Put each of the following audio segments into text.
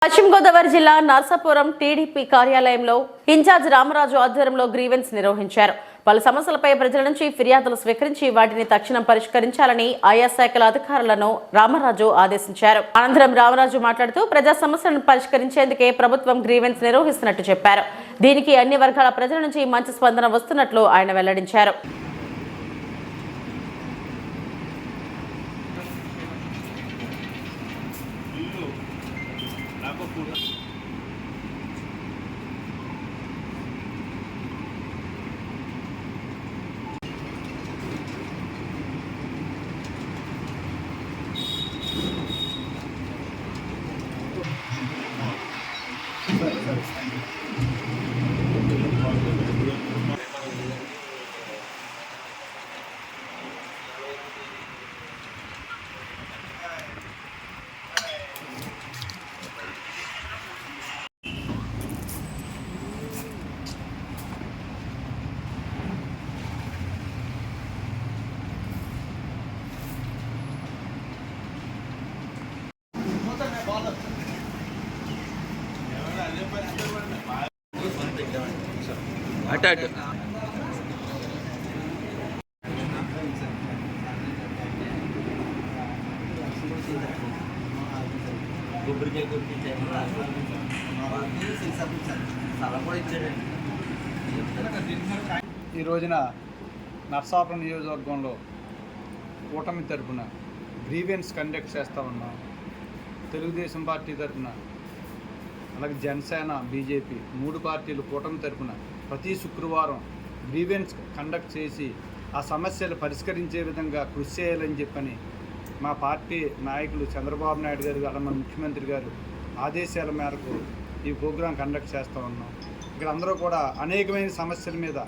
పశ్చిమ గోదావరి జిల్లా నర్సాపురం టీడీపీ కార్యాలయంలో ఇన్ఛార్జ్ రామరాజు ఆధ్వర్యంలో గ్రీవెన్స్ నిర్వహించారు. పలు సమస్యలపై ప్రజల నుంచి ఫిర్యాదులు స్వీకరించి వాటిని తక్షణం పరిష్కరించాలని ఆయా శాఖల అధికారులను రామరాజు ఆదేశించారు. అనంతరం రామరాజు మాట్లాడుతూ ప్రజా సమస్యలను పరిష్కరించేందుకే ప్రభుత్వం గ్రీవెన్స్ నిర్వహిస్తున్నట్టు చెప్పారు. దీనికి అన్ని వర్గాల ప్రజల నుంచి మంచి స్పందన వస్తున్నట్లు ఆయన వెల్లడించారు. అటు ఈ రోజున నర్సాపురం నియోజకవర్గంలో కూటమి తరపున గ్రీవెన్స్ కండక్ట్ చేస్తూ ఉన్నాం. తెలుగుదేశం పార్టీ తరపున అలాగే జనసేన, బీజేపీ 3 పార్టీలు కూటమి తరపున ప్రతి శుక్రవారం గ్రీవెన్స్ కండక్ట్ చేసి ఆ సమస్యలు పరిష్కరించే విధంగా కృషి చేయాలని చెప్పని మా పార్టీ నాయకులు చంద్రబాబు నాయుడు గారు అలా మన ముఖ్యమంత్రి గారు ఆదేశాల మేరకు ఈ ప్రోగ్రాం కండక్ట్ చేస్తూ ఉన్నాం. ఇక్కడ అందరూ కూడా అనేకమైన సమస్యల మీద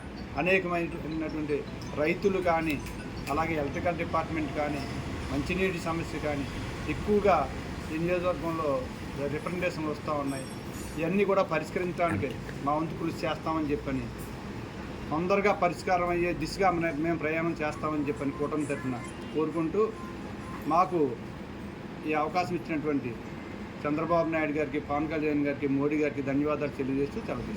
అనేకమైనటువంటి రైతులు కానీ అలాగే ఎలక్ట్రికల్ డిపార్ట్మెంట్ కానీ మంచినీటి సమస్య కానీ ఎక్కువగా ఈ నియోజకవర్గంలో రిప్రజెంటేషన్లు వస్తూ ఉన్నాయి. ఇవన్నీ కూడా పరిష్కరించడానికి మా వంతు కృషి చేస్తామని చెప్పని తొందరగా పరిష్కారం అయ్యే దిశగా మేము ప్రయాణం చేస్తామని చెప్పని కూటమి తరపున కోరుకుంటూ మాకు ఈ అవకాశం ఇచ్చినటువంటి చంద్రబాబు నాయుడు గారికి, పవన్ కళ్యాణ్ గారికి, మోడీ గారికి ధన్యవాదాలు తెలియజేస్తూ సెలవు.